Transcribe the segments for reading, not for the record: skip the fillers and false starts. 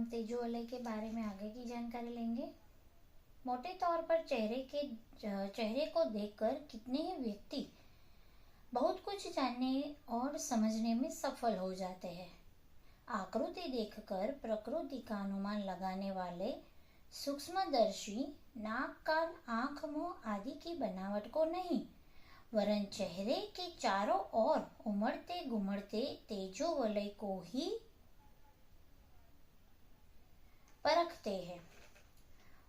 हम तेजोवलय के बारे में आगे की जानकारी लेंगे। मोटे तौर पर चेहरे को देखकर कितने ही व्यक्ति बहुत कुछ जानने और समझने में सफल हो जाते हैं। आकृति देखकर प्रकृति का अनुमान लगाने वाले सूक्ष्मदर्शी नाक, कान, आंख, मुंह आदि की बनावट को नहीं, वरन चेहरे के चारों ओर उमड़ते घुमड़ते तेजोवलय को ही परखते हैं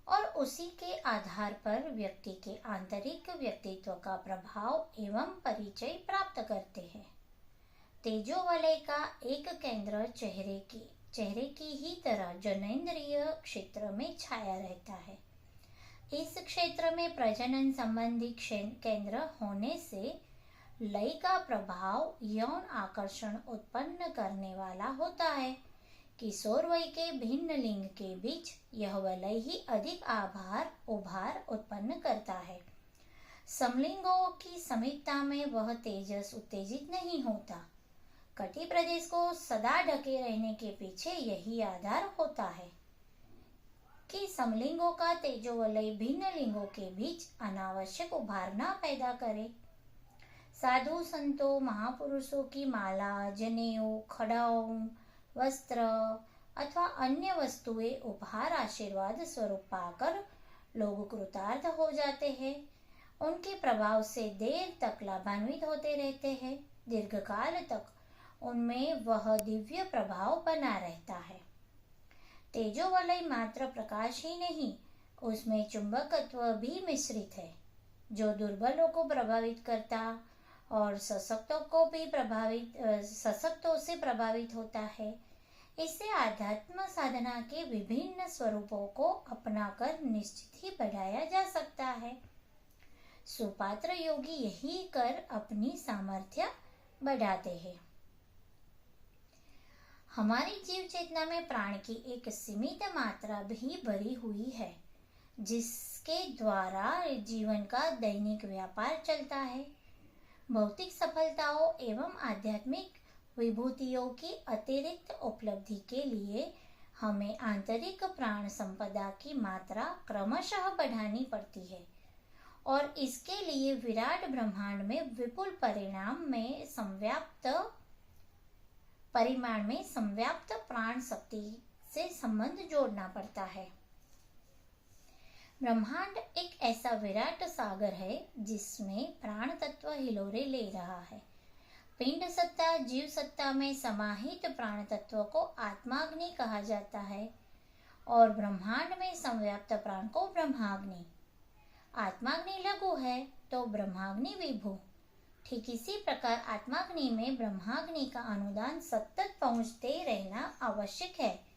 और उसी के आधार पर व्यक्ति के आंतरिक व्यक्तित्व का प्रभाव एवं परिचय प्राप्त करते हैं। तेजोवलय का एक केंद्र चेहरे की ही तरह जननेंद्रिय क्षेत्र में छाया रहता है। इस क्षेत्र में प्रजनन संबंधी केंद्र होने से लय का प्रभाव यौन आकर्षण उत्पन्न करने वाला होता है। किशोर वय के भिन्न लिंग के बीच यह वलय ही अधिक उभार उत्पन्न करता है। समलिंगों की समीपता में वह तेजस उत्तेजित नहीं होता। कटी प्रदेश को सदा ढके रहने के पीछे यही आधार होता है कि समलिंगों का तेजोवलय भिन्न लिंगों के बीच अनावश्यक उभार न पैदा करे। साधु संतों महापुरुषों की माला, जनेऊ, खड़ाऊ, वस्त्र अथवा अन्य वस्तुएं उपहार आशीर्वाद स्वरूप पाकर लोग कृतार्थ हो जाते हैं। उनके प्रभाव से देर तक लाभान्वित होते रहते हैं। दीर्घकाल तक उनमें वह दिव्य प्रभाव बना रहता है। तेजोवलय मात्र प्रकाश ही नहीं, उसमें चुंबकत्व भी मिश्रित है, जो दुर्बलों को प्रभावित करता और सशक्तों से प्रभावित होता है। इससे आध्यात्म साधना के विभिन्न स्वरूपों को अपनाकर निश्चित ही बढ़ाया जा सकता है। सुपात्र योगी यही कर अपनी सामर्थ्य बढ़ाते हैं। हमारी जीव चेतना में प्राण की एक सीमित मात्रा भी भरी हुई है, जिसके द्वारा जीवन का दैनिक व्यापार चलता है। भौतिक सफलताओं एवं आध्यात्मिक विभूतियों की अतिरिक्त उपलब्धि के लिए हमें आंतरिक प्राण संपदा की मात्रा क्रमशः बढ़ानी पड़ती है और इसके लिए विराट ब्रह्मांड में विपुल परिमाण में संव्याप्त प्राण शक्ति से संबंध जोड़ना पड़ता है। ब्रह्मांड एक ऐसा विराट सागर है जिसमें प्राण तत्व हिलोरे ले रहा है। पिंड सत्ता, जीव सत्ता में समाहित प्राण तत्व को आत्माग्नि कहा जाता है और ब्रह्मांड में संव्याप्त प्राण को ब्रह्माग्नि। आत्माग्नि लघु है तो ब्रह्माग्नि विभु। ठीक इसी प्रकार आत्माग्नि में ब्रह्माग्नि का अनुदान सतत पहुंचते रहना आवश्यक है।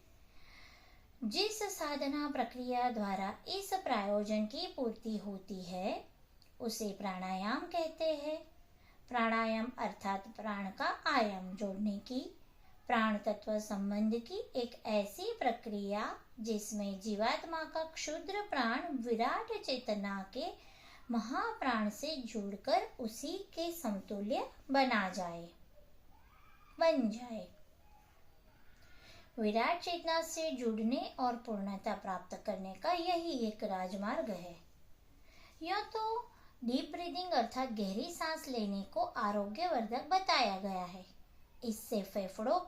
जिस साधना प्रक्रिया द्वारा इस प्रयोजन की पूर्ति होती है उसे प्राणायाम कहते हैं। प्राणायाम अर्थात प्राण का आयाम जोड़ने की, प्राण तत्व संबंध की एक ऐसी प्रक्रिया जिसमें जीवात्मा का क्षुद्र प्राण विराट चेतना के महाप्राण से जुड़कर उसी के समतुल्य बन जाए। विराट चेतना से जुड़ने और पूर्णता प्राप्त करने का यही एक राजमार्ग है। यह तो डीप ब्रीदिंग अर्थात गहरी सांस लेने को आरोग्यवर्धक बताया गया है। इससे फेफड़ों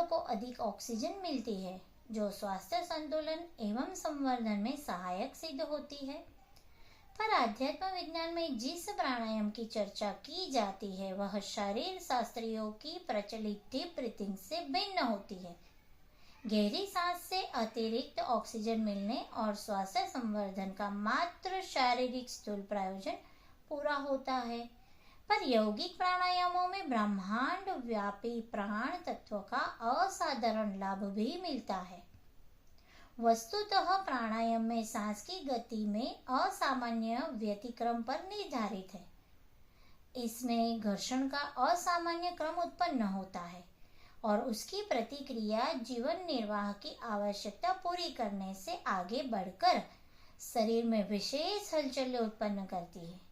को अधिक ऑक्सीजन मिलती है, जो स्वास्थ्य संतुलन एवं संवर्धन में सहायक सिद्ध होती है। पर अध्यात्म विज्ञान में जिस प्राणायाम की चर्चा की जाती है वह शरीर शास्त्रियों की प्रचलित डीप ब्रीथिंग से भिन्न होती है। गहरी सांस से अतिरिक्त ऑक्सीजन मिलने और स्वास्थ्य संवर्धन का मात्र शारीरिक स्थूल प्रयोजन पूरा होता है, पर यौगिक प्राणायामों में ब्रह्मांड व्यापी प्राण तत्व का असाधारण लाभ भी मिलता है। वस्तुतः प्राणायाम में सांस की गति में असामान्य व्यतिक्रम पर निर्धारित है। इसमें घर्षण का असामान्य क्रम उत्पन्न होता है और उसकी प्रतिक्रिया जीवन निर्वाह की आवश्यकता पूरी करने से आगे बढ़कर शरीर में विशेष हलचल उत्पन्न करती है।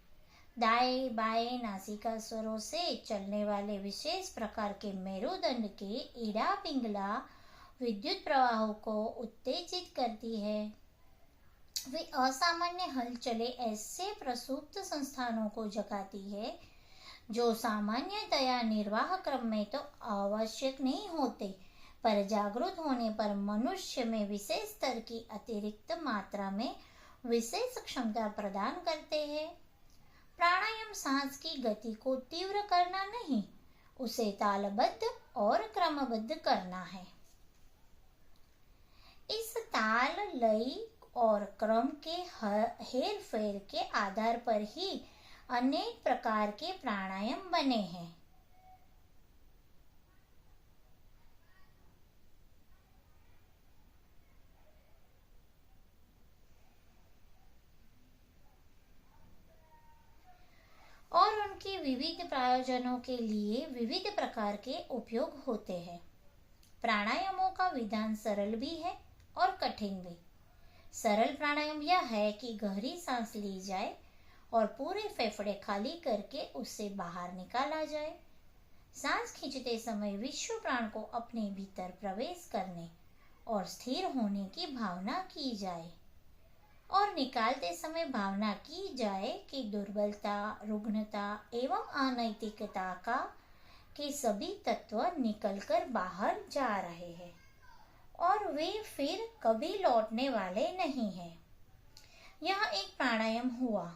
दाएं बाएं नासिका स्वरों से चलने वाले विशेष प्रकार के मेरुदंड के इड़ा पिंगला विद्युत प्रवाहों को उत्तेजित करती है। वे असामान्य हलचलें ऐसे प्रसुप्त संस्थानों को जगाती है जो सामान्यतया निर्वाह क्रम में तो आवश्यक नहीं होते, पर जागृत होने पर मनुष्य में विशेष स्तर की अतिरिक्त मात्रा में विशेष क्षमता प्रदान करते हैं। प्राणायाम सांस की गति को तीव्र करना नहीं, उसे तालबद्ध और क्रमबद्ध करना है। इस ताल, लय और क्रम के हेर फेर के आधार पर ही अनेक प्रकार के प्राणायाम बने हैं। और उनके विविध प्रयोजनों के लिए विविध प्रकार के उपयोग होते हैं। प्राणायामों का विधान सरल भी है और कठिन भी। सरल प्राणायाम यह है कि गहरी सांस ली जाए और पूरे फेफड़े खाली करके उससे बाहर निकाला जाए। सांस खींचते समय विश्व प्राण को अपने भीतर प्रवेश करने और स्थिर होने की भावना की जाए, और निकालते समय भावना की जाए कि दुर्बलता, रुग्णता एवं अनैतिकता का के सभी तत्व निकलकर बाहर जा रहे हैं और वे फिर कभी लौटने वाले नहीं हैं। यह एक प्राणायाम हुआ।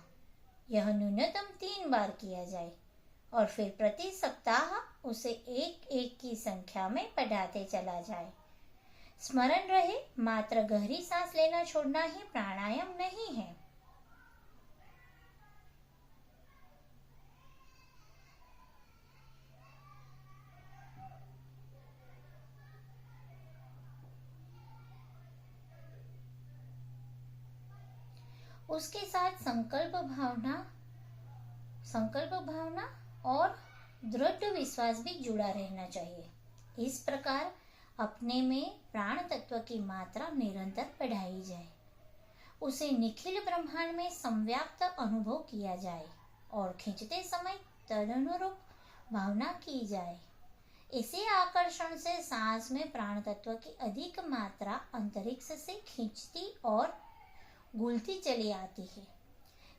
यह न्यूनतम 3 बार किया जाए और फिर प्रति सप्ताह उसे एक एक की संख्या में बढ़ाते चला जाए। स्मरण रहे, मात्र गहरी सांस लेना छोड़ना ही प्राणायाम नहीं है। उसके साथ संकल्प भावना और दृढ़ विश्वास भी जुड़ा रहना चाहिए। इस प्रकार अपने में प्राण तत्व की मात्रा निरंतर बढ़ाई जाए, उसे निखिल ब्रह्मांड में संव्याप्त अनुभव किया जाए और खींचते समय तदनुरूप भावना की जाए। इसी आकर्षण से सांस में प्राण तत्व की अधिक मात्रा अंतरिक्ष से खींचती और घुलती चली आती है।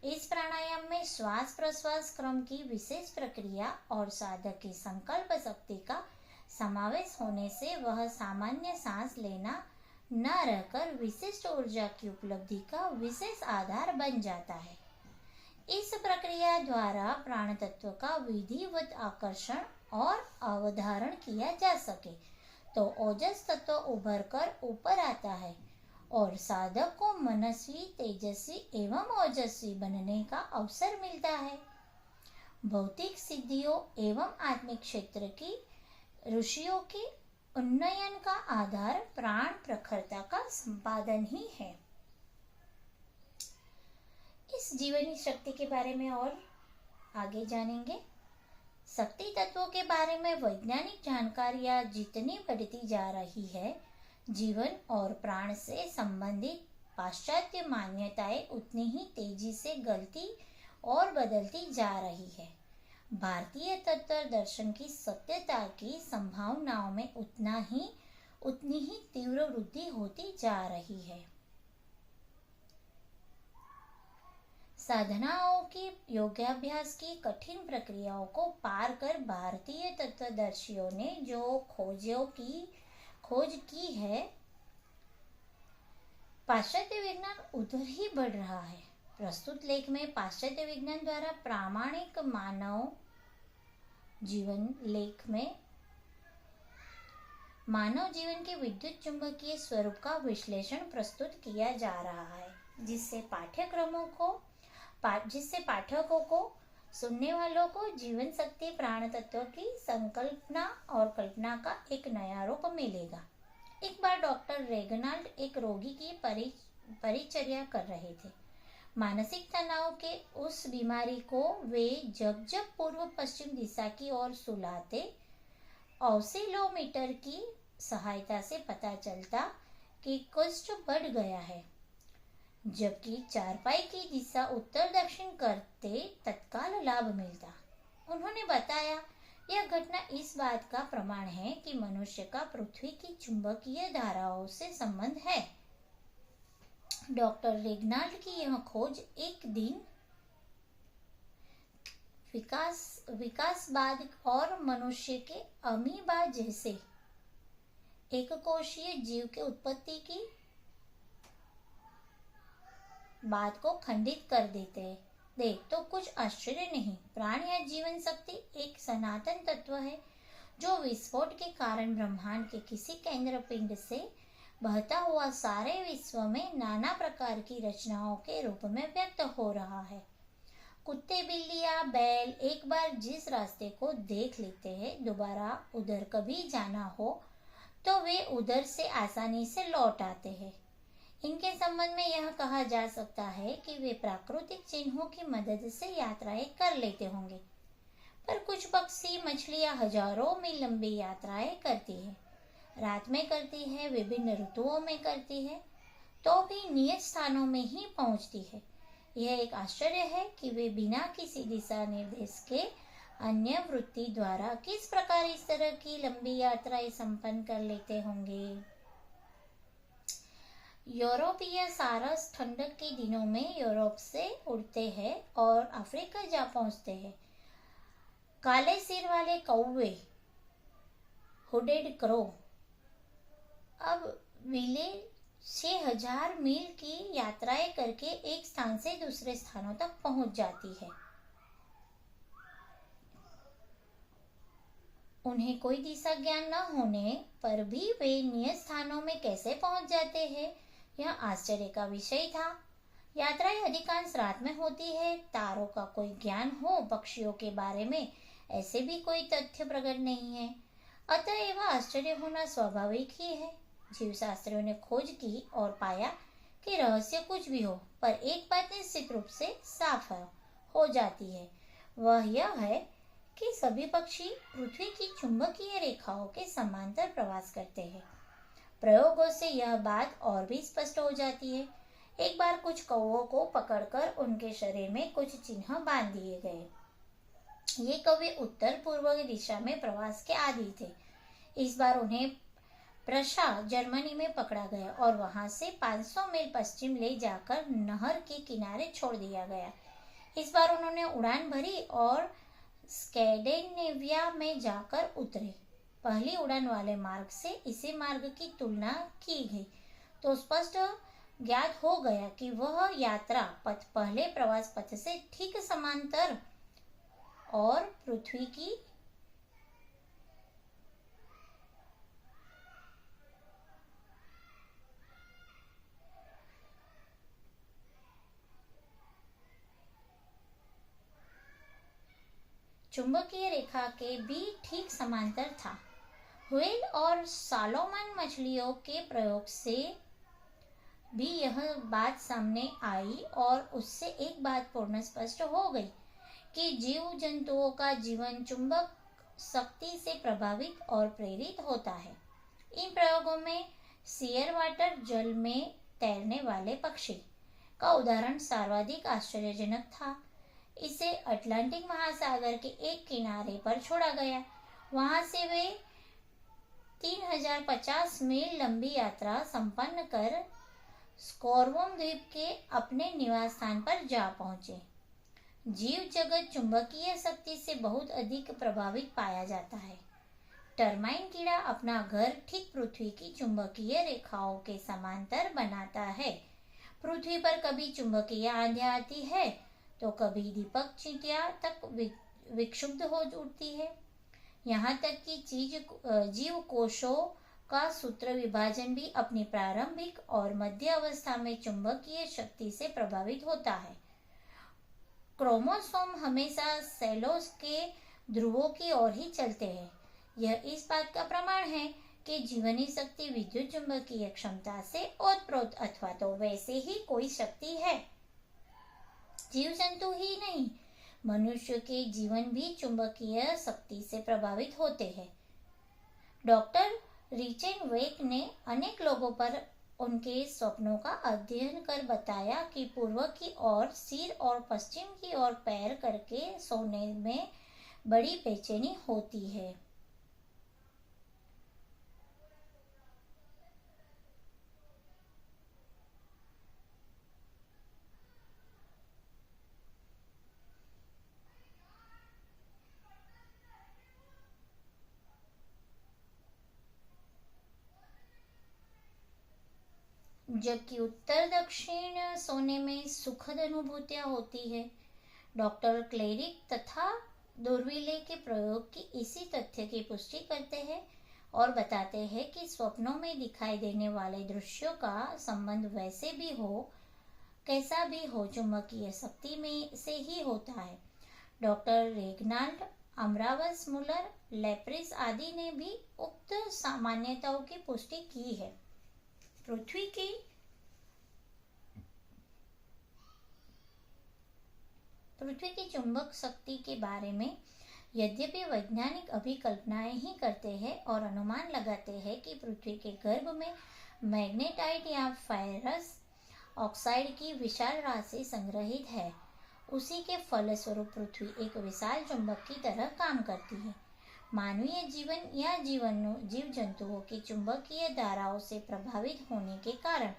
इस प्राणायाम में श्वास प्रश्वास क्रम की विशेष प्रक्रिया और साधक की संकल्प शक्ति का समावेश होने से वह सामान्य सांस लेना न रहकर विशिष्ट ऊर्जा की उपलब्धि का विशेष आधार बन जाता है। इस प्रक्रिया द्वारा प्राण तत्व का विधिवत आकर्षण और अवधारण किया जा सके तो ओजस तत्व उभर कर ऊपर आता है और साधक को मनस्वी, तेजस्वी एवं ओजस्वी बनने का अवसर मिलता है। भौतिक सिद्धियों एवं आत्मिक क्षेत्र की ऋषियों के उन्नयन का आधार प्राण प्रखरता का संपादन ही है। इस जीवनी शक्ति के बारे में और आगे जानेंगे। शक्ति तत्वों के बारे में वैज्ञानिक जानकारियां जितनी बढ़ती जा रही है, जीवन और प्राण से संबंधित पाश्चात्य मान्यताएं उतनी ही तेजी से गलती और बदलती जा रही है। भारतीय तत्व दर्शन की सत्यता की संभावनाओं में उतनी ही तीव्र वृद्धि होती जा रही है। साधनाओं की योगाभ्यास की कठिन प्रक्रियाओं को पार कर भारतीय तत्वदर्शियों ने जो खोज की है, पाश्चात्य विज्ञान उधर ही बढ़ रहा है। प्रस्तुत लेख में पाश्चात्य विज्ञान द्वारा प्रामाणिक मानव जीवन के विद्युत चुंबकीय स्वरूप का विश्लेषण प्रस्तुत किया जा रहा है, जिससे पाठकों को, सुनने वालों को जीवन शक्ति प्राण तत्व की संकल्पना और कल्पना का एक नया रूप मिलेगा। एक बार डॉक्टर रेगनाल्ड एक रोगी की परिचर्या कर रहे थे। मानसिक तनाव के उस बीमारी को वे जब पूर्व पश्चिम दिशा की ओर सुलाते, ऑसिलोमीटर की सहायता से पता चलता कि कुष्ठ बढ़ गया है, जबकि चारपाई की दिशा उत्तर दक्षिण करते तत्काल लाभ मिलता। उन्होंने बताया यह घटना इस बात का प्रमाण है कि मनुष्य का पृथ्वी की चुंबकीय धाराओं से संबंध है। डॉक्टर रेगनाल्ड की यह खोज एक दिन विकासवाद और मनुष्य के अमीबा जैसे एक कोशीय जीव के उत्पत्ति की बात को खंडित कर देते हैं। देख तो कुछ आश्चर्य नहीं, प्राण या जीवन शक्ति एक सनातन तत्व है जो विस्फोट के कारण ब्रह्मांड के किसी केंद्र पिंड से बहता हुआ सारे विश्व में नाना प्रकार की रचनाओं के रूप में व्यक्त हो रहा है। कुत्ते, बिल्लियां, बैल एक बार जिस रास्ते को देख लेते हैं, दोबारा उधर कभी जाना हो तो वे उधर से आसानी से लौट आते हैं। इनके संबंध में यह कहा जा सकता है कि वे प्राकृतिक चिन्हों की मदद से यात्राएं कर लेते होंगे, पर कुछ पक्षी, मछलियां हजारों मील लंबी यात्राएं करती है, रात में करती है, विभिन्न ऋतुओं में करती है, तो भी नियत स्थानों में ही पहुंचती है। यह एक आश्चर्य है कि वे बिना किसी दिशा निर्देश के अन्य वृत्ति द्वारा किस प्रकार इस तरह की लंबी यात्राएं संपन्न कर लेते होंगे। यूरोपीय सारस ठंडक के दिनों में यूरोप से उड़ते हैं और अफ्रीका जा पहुंचते हैं। काले सिर वाले कौवे, हुडेड क्रो, अब विले 6000 मील की यात्राएं करके एक स्थान से दूसरे स्थानों तक पहुंच जाती है। उन्हें कोई दिशा ज्ञान न होने पर भी वे नियत स्थानों में कैसे पहुंच जाते हैं, यह आश्चर्य का विषय था। यात्राएं अधिकांश रात में होती है। तारों का कोई ज्ञान हो, पक्षियों के बारे में ऐसे भी कोई तथ्य प्रकट नहीं है, अतएव आश्चर्य होना स्वाभाविक ही है। जीवशास्त्रियों ने खोज की और पाया कि रहस्य कुछ भी हो, पर एक बात निश्चित रूप से साफ हो जाती है, वह यह है कि सभी पक्षी पृथ्वी की चुंबकीय रेखाओं के समांतर प्रवास करते हैं। प्रयोगों से यह बात और भी स्पष्ट हो जाती है। एक बार कुछ कौवों को पकड़कर उनके शरीर में कुछ चिन्ह बांध दिए गए। ये कौवे उत्तर पूर्व दिशा में प्रवास के आदी थे। इस बार उन्हें प्रशा जर्मनी में पकड़ा गया और वहां से 500 मील पश्चिम ले जाकर नहर के किनारे छोड़ दिया गया। इस बार उन्होंने उड़ान भरी और स्कैंडिनेविया में जाकर उतरे। पहली उड़ान वाले मार्ग से इसी मार्ग की तुलना की गई तो स्पष्ट ज्ञात हो गया कि वह यात्रा पथ पहले प्रवास पथ से ठीक समांतर और पृथ्वी की चुंबकीय रेखा के भी ठीक समांतर था। व्हेल और सालोमन मछलियों के प्रयोग से भी यह बात सामने आई और उससे एक बात पूर्ण स्पष्ट हो गई कि जीव जंतुओं का जीवन चुंबक शक्ति से प्रभावित और प्रेरित होता है। इन प्रयोगों में सीयर वाटर, जल में तैरने वाले पक्षी का उदाहरण सर्वाधिक आश्चर्यजनक था। इसे अटलांटिक महासागर के एक किनारे पर छोड़ा गया। वहां से वे 3050 मील लंबी यात्रा संपन्न कर स्कोर्बोन द्वीप के अपने निवास स्थान पर जा पहुंचे। जीव जगत चुंबकीय शक्ति से बहुत अधिक प्रभावित पाया जाता है। टरमाइन कीड़ा अपना घर ठीक पृथ्वी की चुंबकीय रेखाओं के समांतर बनाता है। पृथ्वी पर कभी चुंबकीय आंधियां आती है तो कभी दीपक चींटियां तक विक्षुब्ध हो उठती है। यहाँ तक कि जीव कोशों का सूत्र विभाजन भी अपनी प्रारंभिक और मध्य अवस्था में चुंबकीय शक्ति से प्रभावित होता है। क्रोमोसोम हमेशा सेलों के ध्रुवों की ओर ही चलते हैं। यह इस बात का प्रमाण है कि जीवनी शक्ति विद्युत चुंबकीय क्षमता से ओतप्रोत अथवा तो वैसे ही कोई शक्ति है। जीव जंतु ही नहीं, मनुष्य के जीवन भी चुंबकीय शक्ति से प्रभावित होते हैं। डॉक्टर रिचेन वेक ने अनेक लोगों पर उनके स्वप्नों का अध्ययन कर बताया कि पूर्व की ओर सिर और पश्चिम की ओर पैर करके सोने में बड़ी बेचैनी होती है। जबकि उत्तर दक्षिण सोने में सुखद अनुभूतियां होती है। डॉक्टर क्लेरिक तथा दोरविले के प्रयोग की इसी तथ्य की पुष्टि करते हैं और बताते हैं कि स्वप्नों में दिखाई देने वाले दृश्यों का संबंध वैसे भी हो कैसा भी हो चुंबकीय शक्ति में से ही होता है। डॉक्टर रेगनाल्ड, अमरावस, मुलर, लेप्रिस आदि ने भी उक्त सामान्यताओं की पुष्टि की है। पृथ्वी की चुंबक शक्ति के बारे में यद्यपि वैज्ञानिक अभिकल्पनाएं ही करते हैं और अनुमान लगाते हैं कि पृथ्वी के गर्भ में मैग्नेटाइट या फेरस ऑक्साइड की विशाल राशि संग्रहित है, उसी के फलस्वरूप पृथ्वी एक विशाल चुंबक की तरह काम करती है। मानवीय जीवन या जीव जंतुओं की चुंबकीय धाराओं से प्रभावित होने के कारण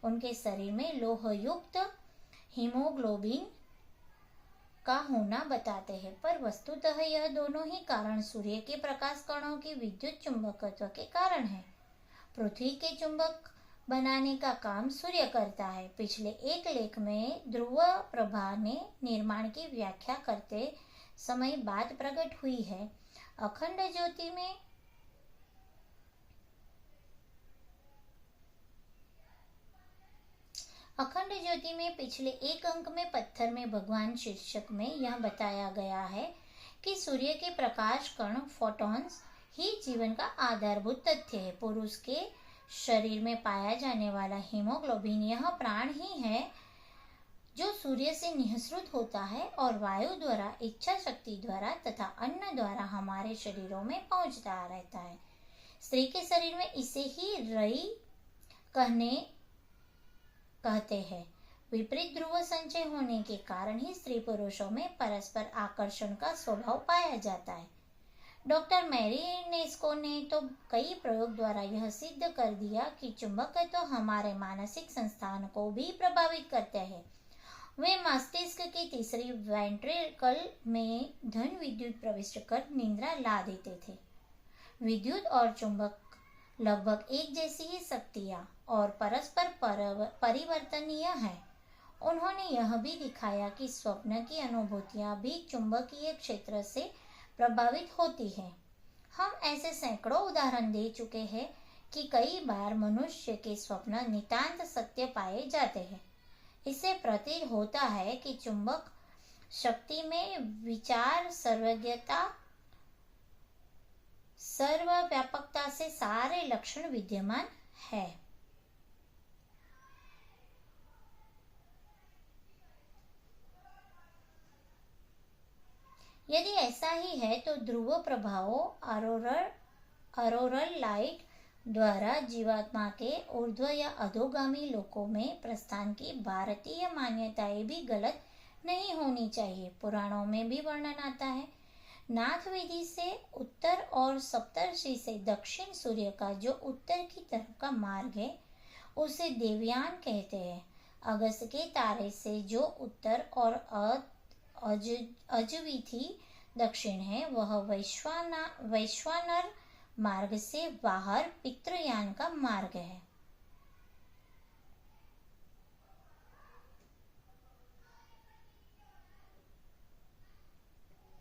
उनके शरीर में लोहयुक्त हीमोग्लोबिन का होना बताते हैं, पर वस्तुतः यह दोनों ही कारण सूर्य के प्रकाश कणों की विद्युत चुंबकत्व के कारण है। पृथ्वी के चुंबक बनाने का काम सूर्य करता है। पिछले एक लेख में ध्रुव प्रभा ने निर्माण की व्याख्या करते समय बात प्रकट हुई है। अखंड ज्योति में पिछले एक अंक में पत्थर में भगवान शीर्षक में यह बताया गया है कि सूर्य के प्रकाश कण फोटॉन्स ही जीवन का आधारभूत तथ्य है। पुरुष के शरीर में पाया जाने वाला हीमोग्लोबिन यह प्राण ही है जो सूर्य से निःसृत होता है और वायु द्वारा, इच्छा शक्ति द्वारा तथा अन्न द्वारा हमारे शरीरों में पहुंचता रहता है। स्त्री के शरीर में इसे ही रई कहते हैं। विपरीत ध्रुव संचय होने के कारण ही स्त्री पुरुषों में परस्पर आकर्षण का स्वभाव पाया जाता है। डॉक्टर मैरीनेस्को ने तो कई प्रयोग द्वारा यह सिद्ध कर दिया कि चुंबकत्व तो हमारे मानसिक संस्थान को भी प्रभावित करते हैं। वे मस्तिष्क की तीसरी वेंट्रिकल में धन विद्युत प्रविष्ट कर निद्रा ला देते थे। विद्युत और चुंबक लगभग एक जैसी ही शक्तियां और परस्पर परिवर्तनीय हैं। उन्होंने यह भी दिखाया कि स्वप्न की अनुभूतियां भी चुंबकीय क्षेत्र से प्रभावित होती हैं। हम ऐसे सैकड़ों उदाहरण दे चुके हैं कि कई बार मनुष्य के स्वप्न नितांत सत्य पाए जाते हैं। इससे प्रतीत होता है कि चुंबक शक्ति में विचार, सर्वज्ञता, सर्वव्यापकता से सारे लक्षण विद्यमान है। यदि ऐसा ही है तो ध्रुव प्रभावों, ऑरोरल लाइट द्वारा जीवात्मा के ऊर्ध्व या अधोगामी लोकों में प्रस्थान की भारतीय मान्यताएं भी गलत नहीं होनी चाहिए। पुराणों में भी वर्णन आता है। नाथ विधि से उत्तर और सप्तर्षि से दक्षिण सूर्य का जो उत्तर की तरफ का मार्ग है उसे देवयान कहते हैं। अगस्त के तारे से जो उत्तर और अजविथी दक्षिण है वह वैश्वानर मार्ग से बाहर पितृयान का मार्ग है।